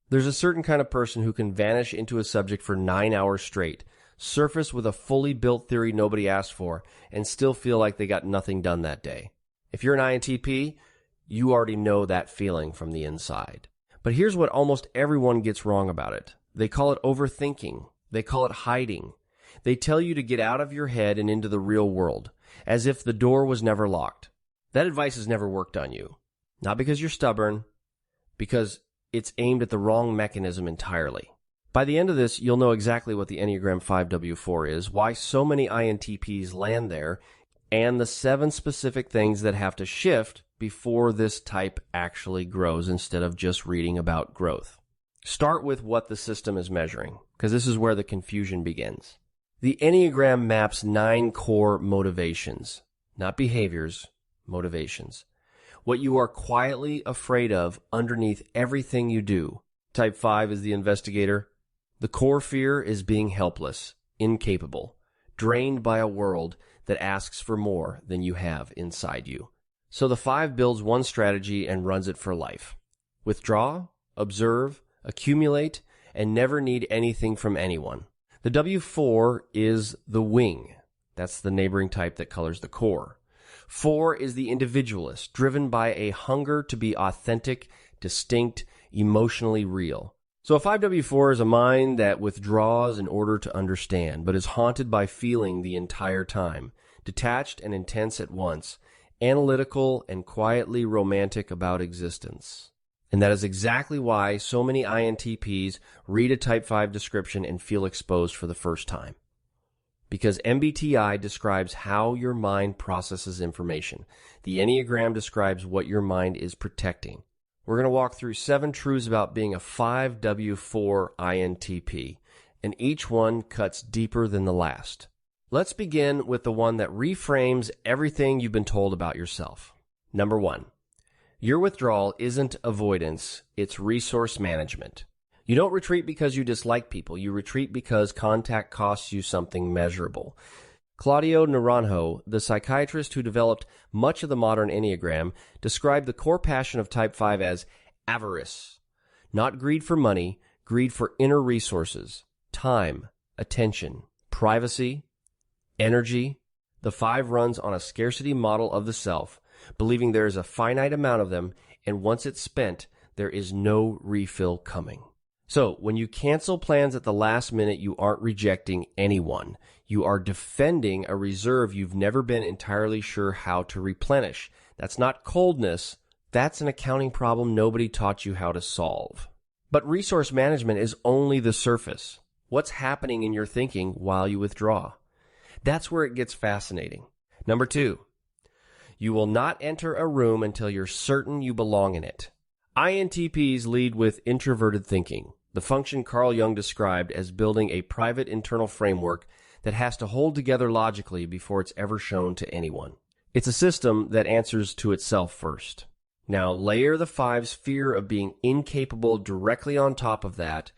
There's a certain kind of person who can vanish into a subject for 9 hours straight, surface with a fully built theory nobody asked for, and still feel like they got nothing done that day. If you're an INTP, you already know that feeling from the inside. But here's what almost everyone gets wrong about it. They call it overthinking. They call it hiding. They tell you to get out of your head and into the real world, as if the door was never locked. That advice has never worked on you. Not because you're stubborn, because it's aimed at the wrong mechanism entirely. By the end of this, you'll know exactly what the Enneagram 5W4 is, why so many INTPs land there, and the 7 specific things that have to shift before this type actually grows instead of just reading about growth. Start with what the system is measuring, because this is where the confusion begins. The Enneagram maps 9 core motivations, not behaviors, motivations. What you are quietly afraid of underneath everything you do. Type 5 is the investigator. The core fear is being helpless, incapable, drained by a world that asks for more than you have inside you. So the 5 builds one strategy and runs it for life. Withdraw, observe, accumulate, and never need anything from anyone. The W4 is the wing. That's the neighboring type that colors the core. 4 is the individualist, driven by a hunger to be authentic, distinct, emotionally real. So a 5W4 is a mind that withdraws in order to understand, but is haunted by feeling the entire time, detached and intense at once, analytical and quietly romantic about existence. And that is exactly why so many INTPs read a Type 5 description and feel exposed for the first time. Because MBTI describes how your mind processes information. The Enneagram describes what your mind is protecting. We're going to walk through 7 truths about being a 5W4 INTP, and each one cuts deeper than the last. Let's begin with the one that reframes everything you've been told about yourself. Number 1. Your withdrawal isn't avoidance, it's resource management. You don't retreat because you dislike people. You retreat because contact costs you something measurable. Claudio Naranjo, the psychiatrist who developed much of the modern Enneagram, described the core passion of Type 5 as avarice. Not greed for money, greed for inner resources, time, attention, privacy, energy. The 5 runs on a scarcity model of the self, believing there is a finite amount of them, and once it's spent, there is no refill coming. So, when you cancel plans at the last minute, you aren't rejecting anyone. You are defending a reserve you've never been entirely sure how to replenish. That's not coldness. That's an accounting problem nobody taught you how to solve. But resource management is only the surface. What's happening in your thinking while you withdraw? That's where it gets fascinating. Number 2, you will not enter a room until you're certain you belong in it. INTPs lead with introverted thinking, the function Carl Jung described as building a private internal framework that has to hold together logically before it's ever shown to anyone. It's a system that answers to itself first. Now, layer the 5's fear of being incapable directly on top of that.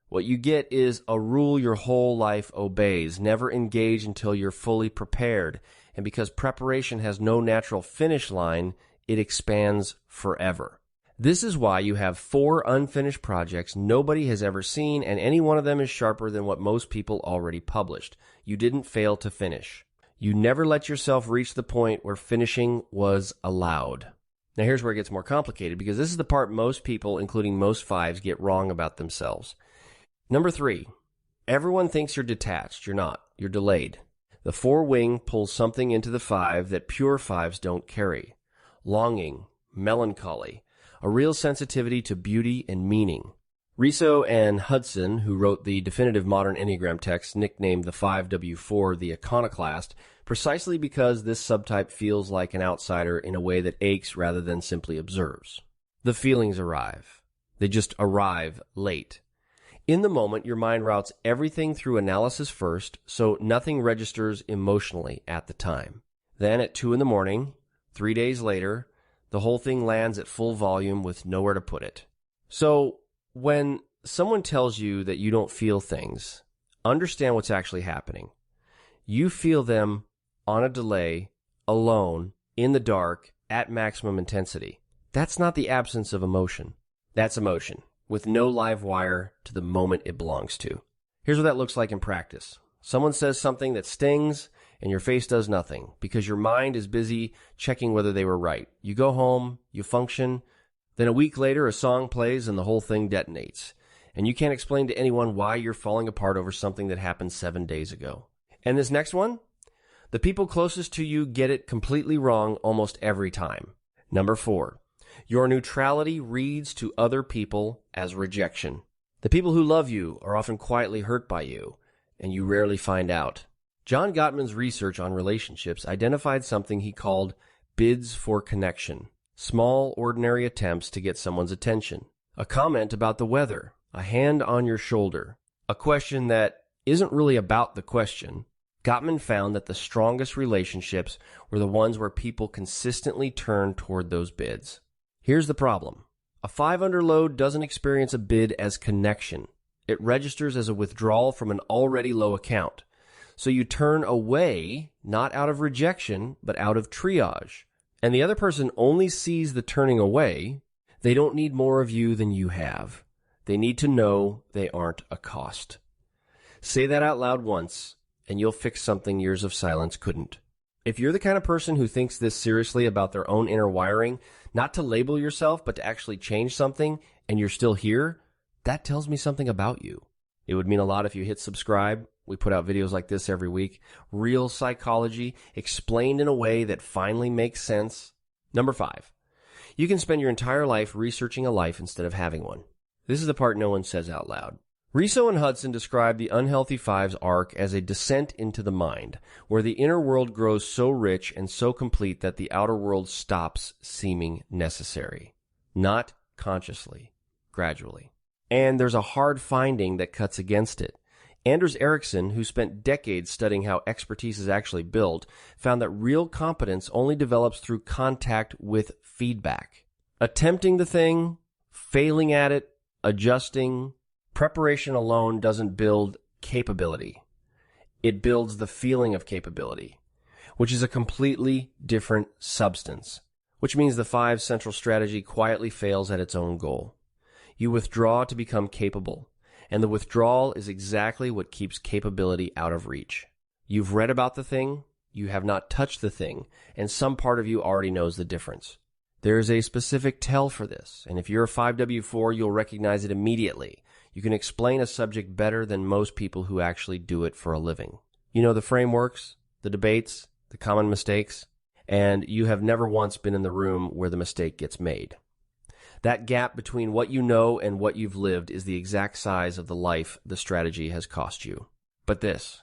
What you get is a rule your whole life obeys: never engage until you're fully prepared. And because preparation has no natural finish line, it expands forever. This is why you have 4 unfinished projects nobody has ever seen, and any one of them is sharper than what most people already published. You didn't fail to finish. You never let yourself reach the point where finishing was allowed. Now here's where it gets more complicated, because this is the part most people, including most 5s, get wrong about themselves. Number 3, everyone thinks you're detached. You're not. You're delayed. The 4 wing pulls something into the 5 that pure 5s don't carry. Longing, melancholy, a real sensitivity to beauty and meaning. Riso and Hudson, who wrote the definitive modern Enneagram text, nicknamed the 5W4 the iconoclast, precisely because this subtype feels like an outsider in a way that aches rather than simply observes. The feelings arrive. They just arrive late. In the moment, your mind routes everything through analysis first, so nothing registers emotionally at the time. Then at 2 in the morning, 3 days later, the whole thing lands at full volume with nowhere to put it. So, when someone tells you that you don't feel things, understand what's actually happening. You feel them on a delay, alone, in the dark, at maximum intensity. That's not the absence of emotion. That's emotion. with no live wire to the moment it belongs to. Here's what that looks like in practice. Someone says something that stings, and your face does nothing because your mind is busy checking whether they were right. You go home, you function, then a week later a song plays and the whole thing detonates. And you can't explain to anyone why you're falling apart over something that happened 7 days ago. And this next one? The people closest to you get it completely wrong almost every time. Number 4. Your neutrality reads to other people as rejection. The people who love you are often quietly hurt by you, and you rarely find out. John Gottman's research on relationships identified something he called bids for connection. Small, ordinary attempts to get someone's attention. A comment about the weather. A hand on your shoulder. A question that isn't really about the question. Gottman found that the strongest relationships were the ones where people consistently turned toward those bids. Here's the problem. A 5 under load doesn't experience a bid as connection. It registers as a withdrawal from an already low account. So you turn away, not out of rejection, but out of triage. And the other person only sees the turning away. They don't need more of you than you have. They need to know they aren't a cost. Say that out loud once, and you'll fix something years of silence couldn't. If you're the kind of person who thinks this seriously about their own inner wiring, not to label yourself, but to actually change something, and you're still here, that tells me something about you. It would mean a lot if you hit subscribe. We put out videos like this every week. Real psychology, explained in a way that finally makes sense. Number 5. You can spend your entire life researching a life instead of having one. This is the part no one says out loud. Riso and Hudson describe the unhealthy 5's arc as a descent into the mind, where the inner world grows so rich and so complete that the outer world stops seeming necessary. Not consciously, gradually. And there's a hard finding that cuts against it. Anders Ericsson, who spent decades studying how expertise is actually built, found that real competence only develops through contact with feedback. Attempting the thing, failing at it, adjusting. Preparation alone doesn't build capability. It builds the feeling of capability, which is a completely different substance, which means the 5's central strategy quietly fails at its own goal. You withdraw to become capable, and the withdrawal is exactly what keeps capability out of reach. You've read about the thing, you have not touched the thing, and some part of you already knows the difference. There is a specific tell for this, and if you're a 5W4, you'll recognize it immediately. You can explain a subject better than most people who actually do it for a living. You know the frameworks, the debates, the common mistakes, and you have never once been in the room where the mistake gets made. That gap between what you know and what you've lived is the exact size of the life the strategy has cost you. But this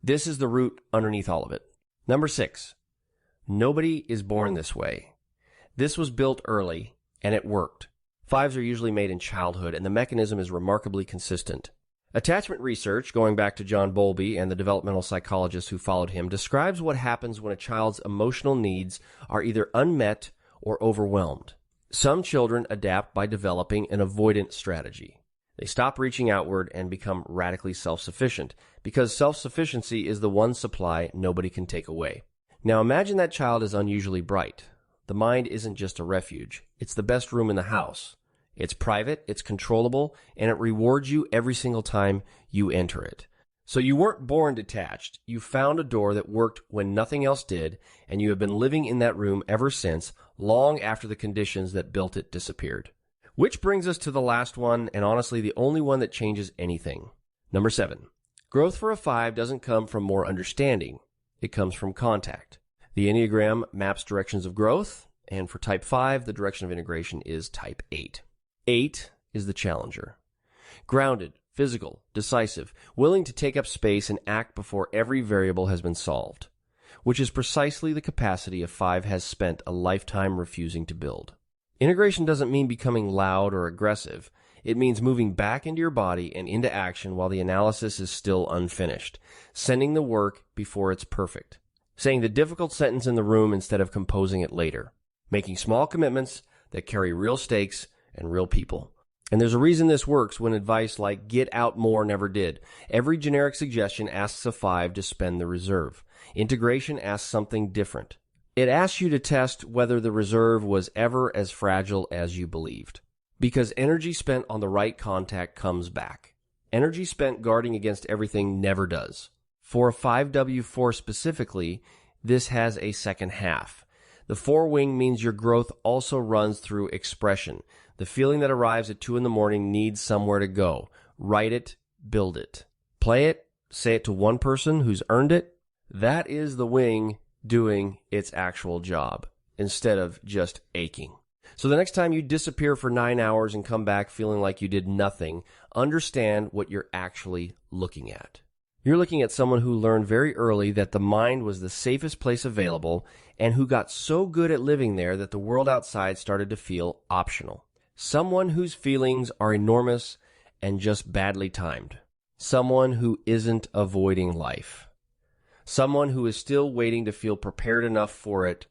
is the root underneath all of it. Number 6, nobody is born this way. This was built early, and it worked. 5's are usually made in childhood, and the mechanism is remarkably consistent. Attachment research, going back to John Bowlby and the developmental psychologists who followed him, describes what happens when a child's emotional needs are either unmet or overwhelmed. Some children adapt by developing an avoidance strategy. They stop reaching outward and become radically self-sufficient, because self-sufficiency is the one supply nobody can take away. Now imagine that child is unusually bright. The mind isn't just a refuge. It's the best room in the house. It's private, it's controllable, and it rewards you every single time you enter it. So you weren't born detached. You found a door that worked when nothing else did, and you have been living in that room ever since, long after the conditions that built it disappeared. Which brings us to the last one, and honestly the only one that changes anything. Number 7. Growth for a 5 doesn't come from more understanding. It comes from contact. The Enneagram maps directions of growth, and for type 5, the direction of integration is type 8. 8 is the challenger. Grounded, physical, decisive, willing to take up space and act before every variable has been solved, which is precisely the capacity a 5 has spent a lifetime refusing to build. Integration doesn't mean becoming loud or aggressive. It means moving back into your body and into action while the analysis is still unfinished, sending the work before it's perfect. Saying the difficult sentence in the room instead of composing it later. Making small commitments that carry real stakes and real people. And there's a reason this works when advice like get out more never did. Every generic suggestion asks a 5 to spend the reserve. Integration asks something different. It asks you to test whether the reserve was ever as fragile as you believed. Because energy spent on the right contact comes back. Energy spent guarding against everything never does. For a 5W4 specifically, this has a second half. The 4 wing means your growth also runs through expression. The feeling that arrives at 2 in the morning needs somewhere to go. Write it, build it. Play it, say it to one person who's earned it. That is the wing doing its actual job, instead of just aching. So the next time you disappear for 9 hours and come back feeling like you did nothing, understand what you're actually looking at. You're looking at someone who learned very early that the mind was the safest place available and who got so good at living there that the world outside started to feel optional. Someone whose feelings are enormous and just badly timed. Someone who isn't avoiding life. Someone who is still waiting to feel prepared enough for it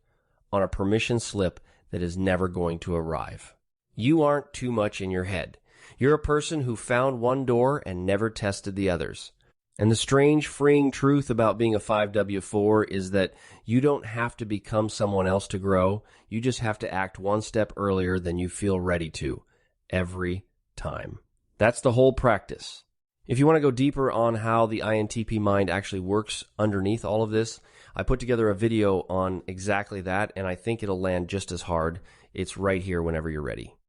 on a permission slip that is never going to arrive. You aren't too much in your head. You're a person who found one door and never tested the others. And the strange, freeing truth about being a 5W4 is that you don't have to become someone else to grow. You just have to act one step earlier than you feel ready to, every time. That's the whole practice. If you want to go deeper on how the INTP mind actually works underneath all of this, I put together a video on exactly that, and I think it'll land just as hard. It's right here whenever you're ready.